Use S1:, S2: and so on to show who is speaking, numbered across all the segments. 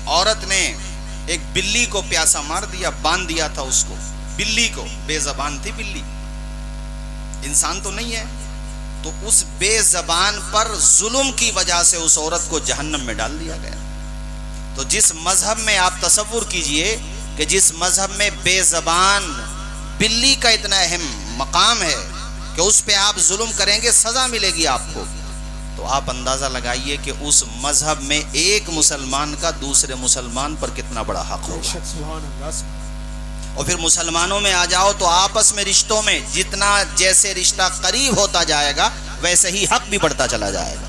S1: औरत ने एक बिल्ली को प्यासा मार दिया, बांध दिया था उसको, बिल्ली को, बेजबान थी बिल्ली, इंसान तो नहीं है। तो उस बेजबान पर जुल्म की वजह से उस औरत को जहन्नम में डाल दिया गया। तो जिस मजहब में, आप तसव्वुर कीजिए कि जिस मजहब में बेजबान बिल्ली का इतना अहम मकाम है कि उस पे आप जुल्म करेंगे सजा मिलेगी आपको, तो आप अंदाजा लगाइए कि उस मजहब में एक मुसलमान का दूसरे मुसलमान पर कितना बड़ा हक होगा। और फिर मुसलमानों में आ जाओ तो आपस में रिश्तों में जितना जैसे रिश्ता करीब होता जाएगा वैसे ही हक भी बढ़ता चला जाएगा।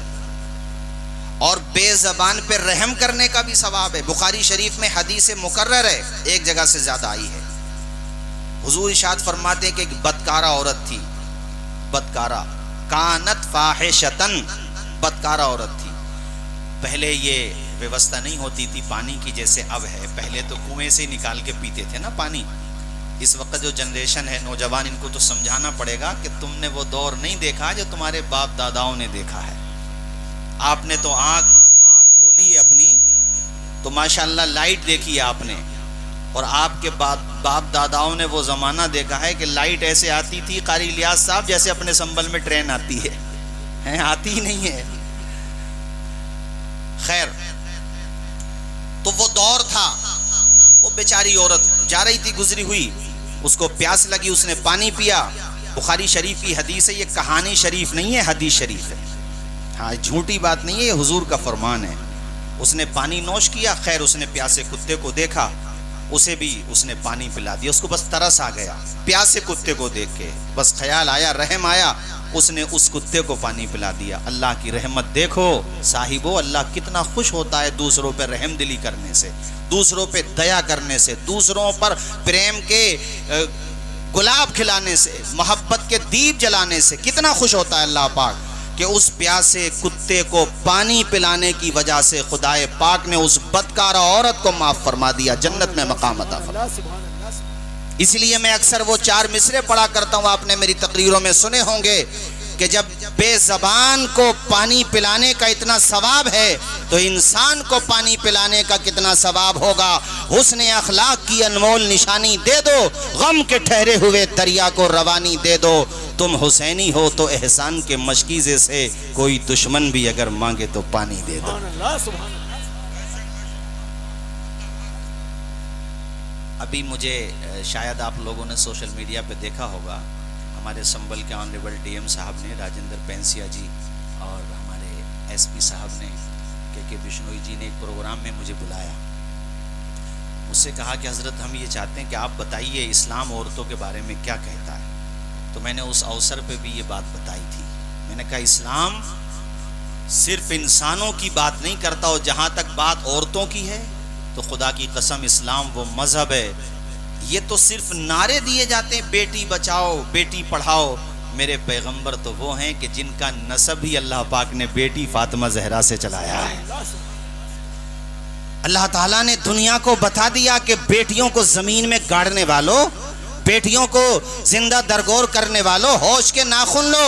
S1: और बेजबान पे रहम करने का भी सवाब है। बुखारी शरीफ में हदीस मुकर्रर है, एक जगह से ज्यादा आई है। हुजूर इरशाद फरमाते हैं कि एक बदकारा औरत थी, बदकारा, कानत फाहिशतन, बदकारा औरत थी। पहले ये व्यवस्था नहीं होती थी पानी की जैसे अब है। पहले तो कुएं से निकाल के पीते थे ना पानी। इस वक्त जो जनरेशन है नौजवान, इनको तो समझाना पड़ेगा कि तुमने वो दौर नहीं देखा जो तुम्हारे बाप दादाओं ने देखा है। आपने तो आंख खोली है अपनी तो माशाल्लाह लाइट देखी है आपने, और आपके बाप दादाओं ने वो जमाना देखा है कि लाइट ऐसे आती थी कारी इलियास साहब जैसे अपने संबल में ट्रेन आती है, आती ही नहीं है। खैर, तो वो दौर था। वो बेचारी औरत जा रही थी, गुजरी हुई, उसको प्यास लगी, उसने पानी पिया। बुखारी शरीफ की हदीस है, ये कहानी शरीफ नहीं है, हदीस शरीफ है। हाँ, झूठी बात नहीं है, ये हुजूर का फरमान है। उसने पानी नोश किया। खैर, उसने प्यासे कुत्ते को देखा, उसे भी उसने पानी पिला दिया। उसको बस तरस आ गया प्यासे कुत्ते को देख के, बस ख्याल आया, रहम आया, उसने उस कुत्ते को पानी पिला दिया। अल्लाह की रहमत देखो साहिबो, अल्लाह कितना खुश होता है दूसरों पर रहम दिली करने से, दूसरों पे दया करने से, दूसरों पर प्रेम के गुलाब खिलाने से, मोहब्बत के दीप जलाने से कितना खुश होता है अल्लाह पाक कि उस प्यासे कुत्ते को पानी पिलाने की वजह से खुदाए पाक ने उस बदकारा औरत को माफ फरमा दिया, जन्नत में मकाम अता फरमा। इसलिए मैं अक्सर वो 4 मिसरे पढ़ा करता हूँ, आपने मेरी तकरीरों में सुने होंगे कि जब बेज़बान को पानी पिलाने का इतना सवाब है तो इंसान को पानी पिलाने का कितना सवाब होगा। हुस्न अखलाक की अनमोल निशानी दे दो, गम के ठहरे हुए दरिया को रवानी दे दो। तुम हुसैनी हो तो एहसान के मशकीज़े से कोई दुश्मन भी अगर मांगे तो पानी दे दो। अभी मुझे शायद आप लोगों ने सोशल मीडिया पे देखा होगा, हमारे संबल के ऑनरेबल डीएम साहब ने, राजेंद्र पेंसिया जी, और हमारे एसपी साहब ने, के बिश्नोई जी ने एक प्रोग्राम में मुझे बुलाया। मुझसे कहा कि हज़रत हम ये चाहते हैं कि आप बताइए इस्लाम औरतों के बारे में क्या कहता है। तो मैंने उस अवसर पे भी ये बात बताई थी। मैंने कहा इस्लाम सिर्फ इंसानों की बात नहीं करता, और जहाँ तक बात औरतों की है तो खुदा की कसम इस्लाम वो मजहब है। ये तो सिर्फ नारे दिए जाते हैं, बेटी बचाओ, बेटी पढ़ाओ। मेरे पैगंबर तो वो हैं कि जिनका नसब ही अल्लाह पाक ने बेटी फातिमा जहरा से चलाया है। अल्लाह ताला ने दुनिया को बता दिया कि बेटियों को जमीन में गाड़ने वालों, बेटियों को जिंदा दरगोर करने वालों, होश के नाखून लो।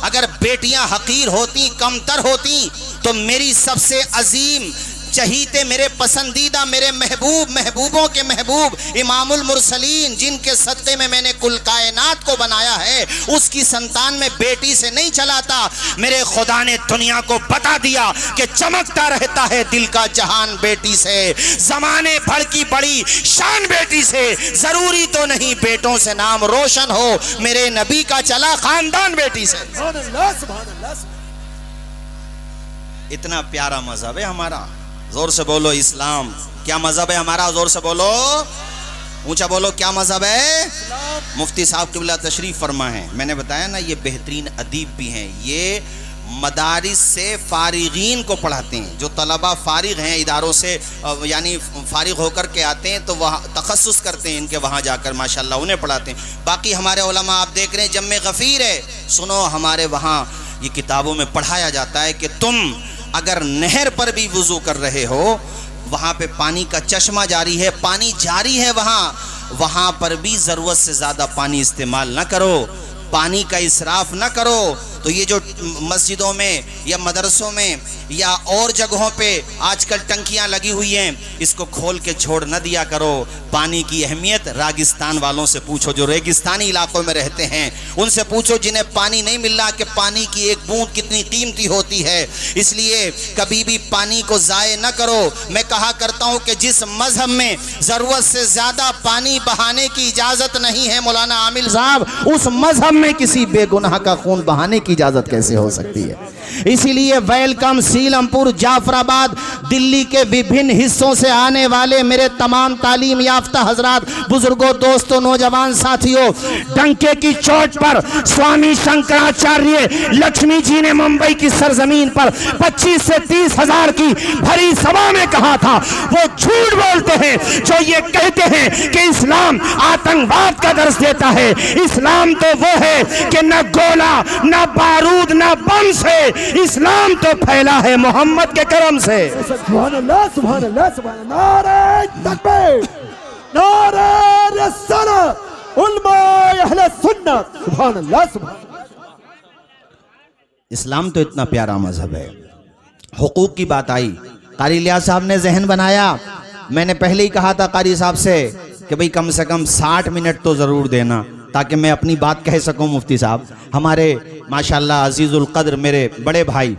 S1: अगर बेटियां हकीर होती, कमतर होती, तो मेरी सबसे अजीम चहीते, मेरे पसंदीदा, मेरे महबूब, महबूबों के महबूब इमामुल मुरसलीन, जिनके सत्ते में मैंने कुल कायनात को बनाया है, उसकी संतान में बेटी से नहीं चलाता। मेरे खुदा ने दुनिया को बता दिया कि चमकता रहता है दिल का जहान बेटी से, जमाने भर की बड़ी शान बेटी से। जरूरी तो नहीं बेटों से नाम रोशन हो, मेरे नबी का चला खानदान बेटी से। इतना प्यारा मजहब है हमारा। जोर से बोलो इस्लाम। क्या मजहब है हमारा? जोर से बोलो, ऊंचा बोलो, क्या मजहब है? मुफ्ती साहब क़िबला तशरीफ फरमा है। मैंने बताया ना, ये बेहतरीन अदीब भी हैं। ये मदारिस से फारिगीन को पढ़ाते हैं। जो तलबा फारिग हैं इदारों से, यानी फारिग होकर के आते हैं तो वहाँ तखस्सुस करते हैं इनके, वहाँ जाकर माशाल्लाह उन्हें पढ़ाते हैं। बाकी हमारे उलमा आप देख रहे हैं जम्मे गफ़ीर है। सुनो, हमारे वहाँ ये किताबों में पढ़ाया जाता है कि तुम अगर नहर पर भी वुज़ू कर रहे हो, वहाँ पे पानी का चश्मा जारी है, पानी जारी है, वहाँ पर भी ज़रूरत से ज़्यादा पानी इस्तेमाल ना करो, पानी का इसराफ ना करो। तो ये जो मस्जिदों में या मदरसों में या और जगहों पे आजकल टंकियां लगी हुई हैं, इसको खोल के छोड़ न दिया करो। पानी की अहमियत रागिस्तान वालों से पूछो, जो रेगिस्तानी इलाकों में रहते हैं उनसे पूछो, जिन्हें पानी नहीं मिल रहा कि पानी की एक बूंद कितनी कीमती होती है। इसलिए कभी भी पानी को जाये न करो। मैं कहा करता हूं कि जिस मजहब में जरूरत से ज्यादा पानी बहाने की इजाजत नहीं है मौलाना आमिल साहब, उस मजहब में किसी बेगुनाह का खून बहाने की इजाजत कैसे हो सकती है। इसीलिए वेलकम सीलमपुर, जाफराबाद, दिल्ली के विभिन्न हिस्सों से आने वाले मेरे तमाम तालीम याफ्ता हजरात, बुजुर्गों, दोस्तों, नौजवान साथियों, डंके की चोट पर स्वामी शंकराचार्य लक्ष्मी जी ने मुंबई की सरजमीन पर 25 से 30 हजार की भरी सभा में कहा था, वो झूठ बोलते हैं जो ये कहते हैं कि इस्लाम आतंकवाद का दर्ज देता है। इस्लाम तो वो है कि न गोला, न बारूद, न बम से, इस्लाम तो फैला है मोहम्मद के करम से।
S2: सुभान अल्लाह, सुभान अल्लाह, सुभान अल्लाह, नारे तकबीर, नारे रिसालत, उलमाए अहले सुन्नत, सुभान अल्लाह, सुभान अल्लाह।
S1: इस्लाम तो इतना प्यारा मजहब है। हुकूक की बात आई, कारी इलियास साहब ने जहन बनाया। मैंने पहले ही कहा था कारी साहब से कि भाई कम से कम 60 मिनट तो जरूर देना ताकि मैं अपनी बात कह सकूं। मुफ्ती साहब हमारे माशाल्लाह अजीजुल कद्र मेरे बड़े भाई,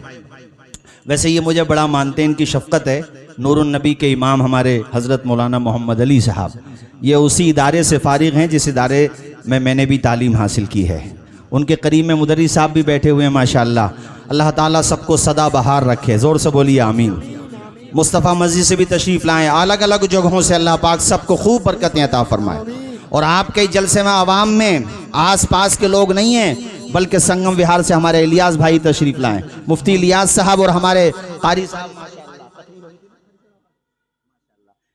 S1: वैसे ये मुझे बड़ा मानते हैं, इनकी शफकत है। नूरुन नबी के इमाम हमारे हज़रत मौलाना मोहम्मद अली साहब, ये उसी इदारे से फारिग हैं जिस इदारे में मैंने भी तालीम हासिल की है। उनके करीब में मुदर्रिस साहब भी बैठे हुए हैं माशाल्लाह। अल्लाह ताला सबको सदा बहार रखे, ज़ोर से बोलिए आमीन। मुस्तफ़ा मस्जिद से भी तशरीफ़ लाएँ, अलग अलग जगहों से अल्लाह पाक सबको खूब बरकतें अता फरमाए। और आपके जलसे में आवाम में आस पास के लोग नहीं हैं, बल्कि संगम विहार से हमारे इलियास भाई तशरीफ लाएं, मुफ्ती इलियास साहब और हमारे कारी साहब।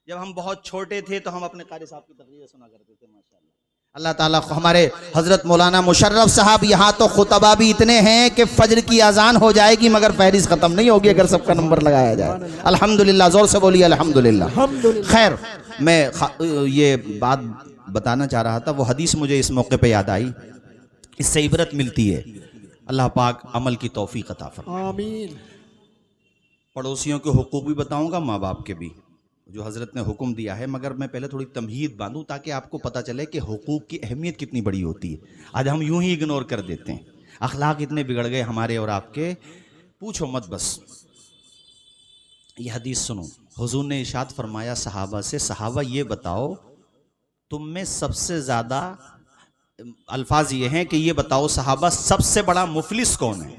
S1: जब हम बहुत छोटे थे तो हम अपने कारी साहब की तकरीर सुना करते थे माशाल्लाह। अल्लाह ताला हमारे हजरत मौलाना मुशर्रफ साहब, यहाँ तो खुतबा भी इतने हैं कि फजर की अजान हो जाएगी मगर फहरिस खत्म नहीं होगी अगर सबका नंबर लगाया जाए। अल्हम्दुलिल्लाह, जोर से बोलिए अल्हम्दुलिल्लाह। खैर, मैं ये बात बताना चाह रहा था, वो हदीस मुझे इस मौके पे याद आई, इससे इबरत मिलती है। अल्लाह पाक अमल की तौफीक अता फरमाए, आमीन। पड़ोसियों के हुकूक भी बताऊंगा, माँ बाप के भी, जो हज़रत ने हुक्म दिया है, मगर मैं पहले थोड़ी तमहीद बांधूं ताकि आपको पता चले कि हुकूक की अहमियत कितनी बड़ी होती है। आज हम यूं ही इग्नोर कर देते हैं। अखलाक इतने बिगड़ गए हमारे और आपके, पूछो मत बस। ये हदीस सुनो, हुजूर ने इरशाद फरमाया सहाबा से, सहाबा ये बताओ तुम में सबसे ज़्यादा, अल्फाज ये हैं कि ये बताओ सहाबा सबसे बड़ा मुफलिस कौन है।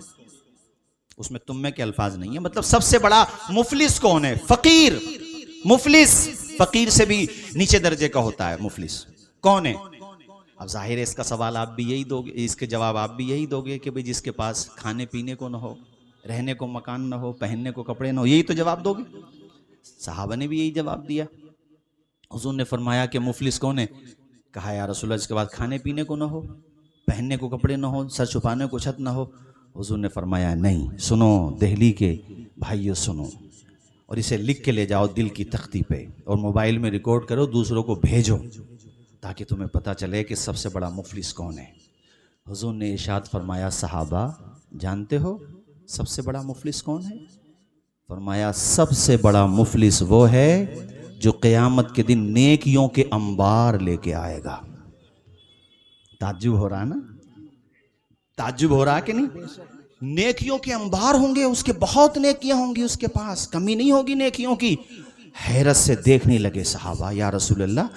S1: उसमें तुम में के अल्फाज नहीं है, मतलब सबसे बड़ा मुफलिस कौन है। फकीर, मुफलिस फकीर से भी नीचे दर्जे का होता है। मुफलिस कौन है? अब जाहिर है इसका सवाल आप भी यही दोगे, इसके जवाब आप भी यही दोगे कि भाई जिसके पास खाने पीने को ना हो, रहने को मकान ना हो, पहनने को कपड़े ना हो, यही तो जवाब दोगे। सहाबा ने भी यही जवाब दिया। हुजूर ने फरमाया कि मुफलिस कौन है? कहा या रसूलल्लाह इसके बाद खाने पीने को ना हो, पहनने को कपड़े ना हो, सर छुपाने को छत ना हो। हुजूर ने फरमाया नहीं, सुनो दिल्ली के भाइयों सुनो, और इसे लिख के ले जाओ दिल की तख्ती पे और मोबाइल में रिकॉर्ड करो, दूसरों को भेजो ताकि तुम्हें पता चले कि सबसे बड़ा मुफलिस कौन है। हुजूर ने इरशाद फरमाया सहाबा जानते हो सबसे बड़ा मुफलिस कौन है? फरमाया सबसे बड़ा मुफलिस वो है जो क़यामत के दिन नेकियों के अंबार लेके आएगा। ताज्जुब हो रहा ना? ताज्जुब हो रहा कि नहीं? नेकियों के अंबार होंगे उसके, बहुत नेकियां होंगी उसके पास, कमी नहीं होगी नेकियों की। हैरत से देखने लगे सहाबा, या रसूल अल्लाह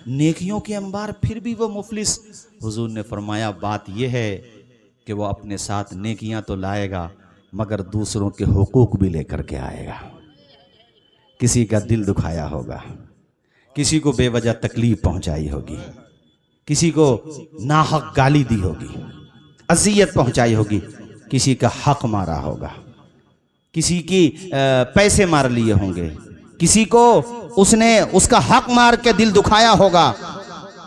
S1: नेकियों के अंबार फिर भी वो मुफलिस? हुजूर ने फरमाया बात यह है कि वो अपने साथ नेकियां तो लाएगा मगर दूसरों के हुकूक भी लेकर के आएगा। किसी का दिल दुखाया होगा, किसी को बेवजह तकलीफ पहुंचाई होगी, किसी को नाहक गाली दी होगी, अजियत पहुंचाई होगी, किसी का हक मारा होगा, किसी की पैसे मार लिए होंगे, किसी को उसने उसका हक मार के दिल दुखाया होगा।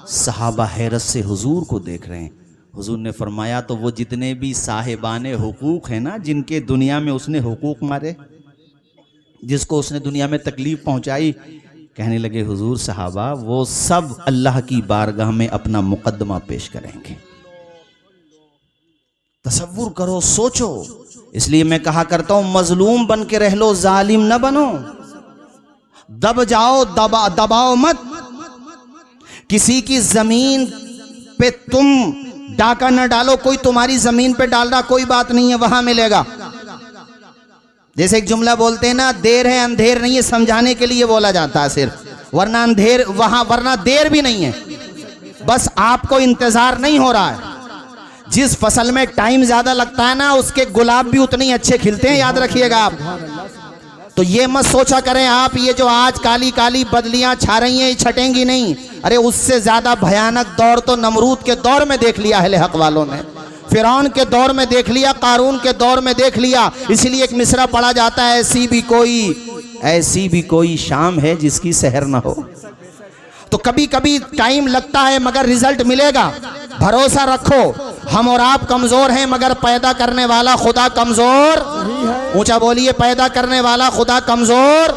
S1: सहाबा हैरत से हुजूर को देख रहे हैं। हुजूर ने फरमाया तो वो जितने भी साहिबाने हुकूक हैं ना, जिनके दुनिया में उसने हुकूक मारे, जिसको उसने दुनिया में तकलीफ पहुंचाई, कहने लगे हुजूर सहाबा वो सब अल्लाह की बारगाह में अपना मुकद्दमा पेश करेंगे। तसव्वुर करो, सोचो इसलिए मैं कहा करता हूं मजलूम बन के रह लो, जालिम न बनो। दब जाओ, दबाओ मत। किसी की जमीन पे तुम डाका न डालो। कोई तुम्हारी जमीन पे डाल रहा, कोई बात नहीं है, वहां मिलेगा। जैसे एक जुमला बोलते हैं ना, देर है अंधेर नहीं है, समझाने के लिए बोला जाता है सिर्फ, वरना अंधेर वहां, वरना देर भी नहीं है, बस आपको इंतजार नहीं हो रहा है। जिस फसल में टाइम ज्यादा लगता है ना, उसके गुलाब भी उतने ही अच्छे खिलते हैं, याद रखिएगा आप। तो ये मत सोचा करें आप, ये जो आज काली काली बदलियां छा रही हैं, ये छटेंगी नहीं। अरे उससे ज्यादा भयानक दौर तो नमरूद के दौर में देख लिया अहले हक वालों ने, फिरौन के दौर में देख लिया, कारून के दौर में देख लिया। इसलिए एक मिसरा पढ़ा जाता है, ऐसी भी कोई शाम है जिसकी सहर ना हो। तो कभी कभी टाइम लगता है मगर रिजल्ट मिलेगा, भरोसा रखो। हम और आप कमजोर हैं मगर पैदा करने वाला खुदा कमजोर, ऊंचा बोलिए, पैदा करने वाला खुदा कमजोर।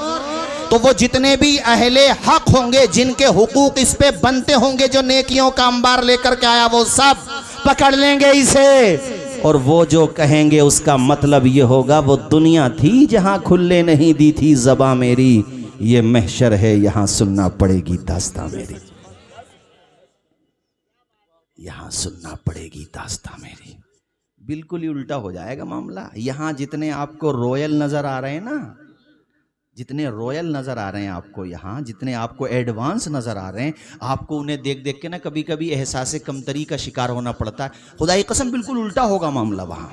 S1: तो वो जितने भी अहले हक होंगे, जिनके हुकूक इस पे बनते होंगे, जो नेकियों का अंबार लेकर के आया, वो सब पकड़ लेंगे इसे। और वो जो कहेंगे उसका मतलब ये होगा, वो दुनिया थी जहां खुले नहीं दी थी ज़बां मेरी, ये महशर है यहां सुनना पड़ेगी दास्तां मेरी, यहां सुनना पड़ेगी दास्तां मेरी। बिल्कुल ही उल्टा हो जाएगा मामला। यहां जितने आपको रॉयल नजर आ रहे हैं ना, जितने रॉयल नजर आ रहे हैं आपको, यहाँ जितने आपको एडवांस नजर आ रहे हैं, आपको उन्हें देख देख के ना कभी कभी एहसास कमतरी का शिकार होना पड़ता है। खुदा की कसम बिल्कुल उल्टा होगा मामला, वहां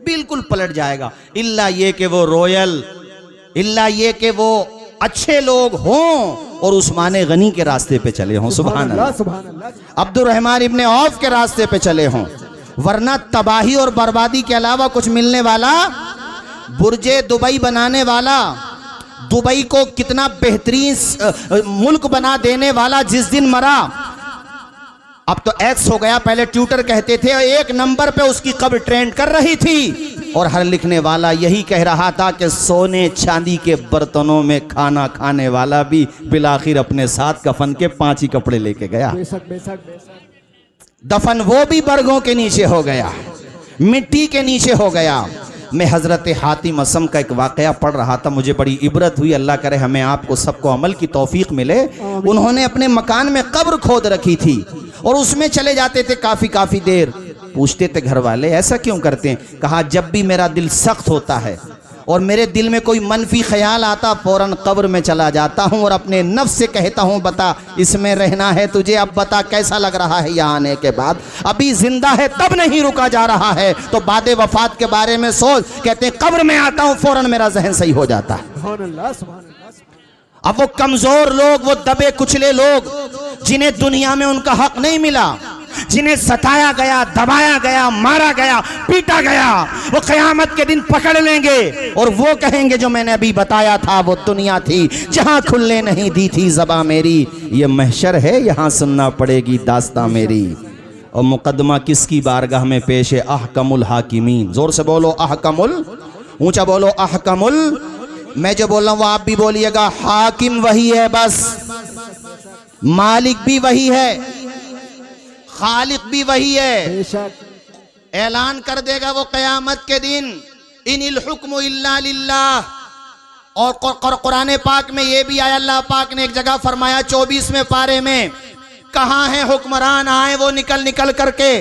S1: बिल्कुल पलट जाएगा। इल्ला ये कि वो रॉयल, इल्ला ये कि वो अच्छे लोग हों और उस्मान गनी के रास्ते पे चले हों, सुभान अल्लाह, अब्दुर्रहमान इब्ने औफ के रास्ते पे चले हों, वरना तबाही और बर्बादी के अलावा कुछ मिलने वाला। बुर्जे दुबई बनाने वाला, दुबई को कितना बेहतरीन मुल्क बना देने वाला जिस दिन मरा, अब तो एक्स हो गया, पहले ट्विटर कहते थे, एक नंबर पे उसकी कब्र ट्रेंड कर रही थी। और हर लिखने वाला यही कह रहा था कि सोने चांदी के बर्तनों में खाना खाने वाला भी बिलाखिर अपने साथ कफन के 5 ही कपड़े लेके गया। दफन वो भी बरगों के नीचे हो गया, मिट्टी के नीचे हो गया। मैं हज़रत हातिम असम का एक वाक़या पढ़ रहा था, मुझे बड़ी इबरत हुई। अल्लाह करे हमें आपको सबको अमल की तौफीक मिले। उन्होंने अपने मकान में कब्र खोद रखी थी और उसमें चले जाते थे काफ़ी देर। पूछते थे घर वाले ऐसा क्यों करते हैं? कहा जब भी मेरा दिल सख्त होता है और मेरे दिल में कोई मनफी ख्याल आता, फौरन कब्र में चला जाता हूँ और अपने नफ्स से कहता हूँ, बता इसमें रहना है तुझे, अब बता कैसा लग रहा है यहाँ आने के बाद। अभी जिंदा है तब नहीं रुका जा रहा है, तो बाद वफात के बारे में सोच। कहते हैं कब्र में आता हूँ फौरन मेरा जहन सही हो जाता है। अब वो कमजोर लोग, वो दबे कुचले लोग, जिन्हें दुनिया में उनका हक नहीं मिला, जिन्हें सताया गया, दबाया गया, मारा गया, पीटा गया, वो क़यामत के दिन पकड़ लेंगे और वो कहेंगे जो मैंने अभी बताया था, वो दुनिया थी जहां खुलने नहीं दी थी ज़बां मेरी, ये महशर है यहां सुनना पड़ेगी दास्तां मेरी। और मुकदमा किसकी बारगाह में पेश है? अहकमुल हाकिमीन। जोर से बोलो अहकमुल, ऊंचा बोलो अहकमुल। मैं जो बोल रहा हूं वो आप भी बोलिएगा। हाकिम वही है बस, मालिक भी वही है, खालिक भी वही है। ऐलान कर देगा वो क़यामत के दिन, इनिल हुक्मु इल्ला लिल्लाह। और कुरान पाक में ये भी आया, अल्लाह पाक ने एक जगह फरमाया 24वें पारे में, कहाँ है हुक्मरान, आए वो निकल निकल करके।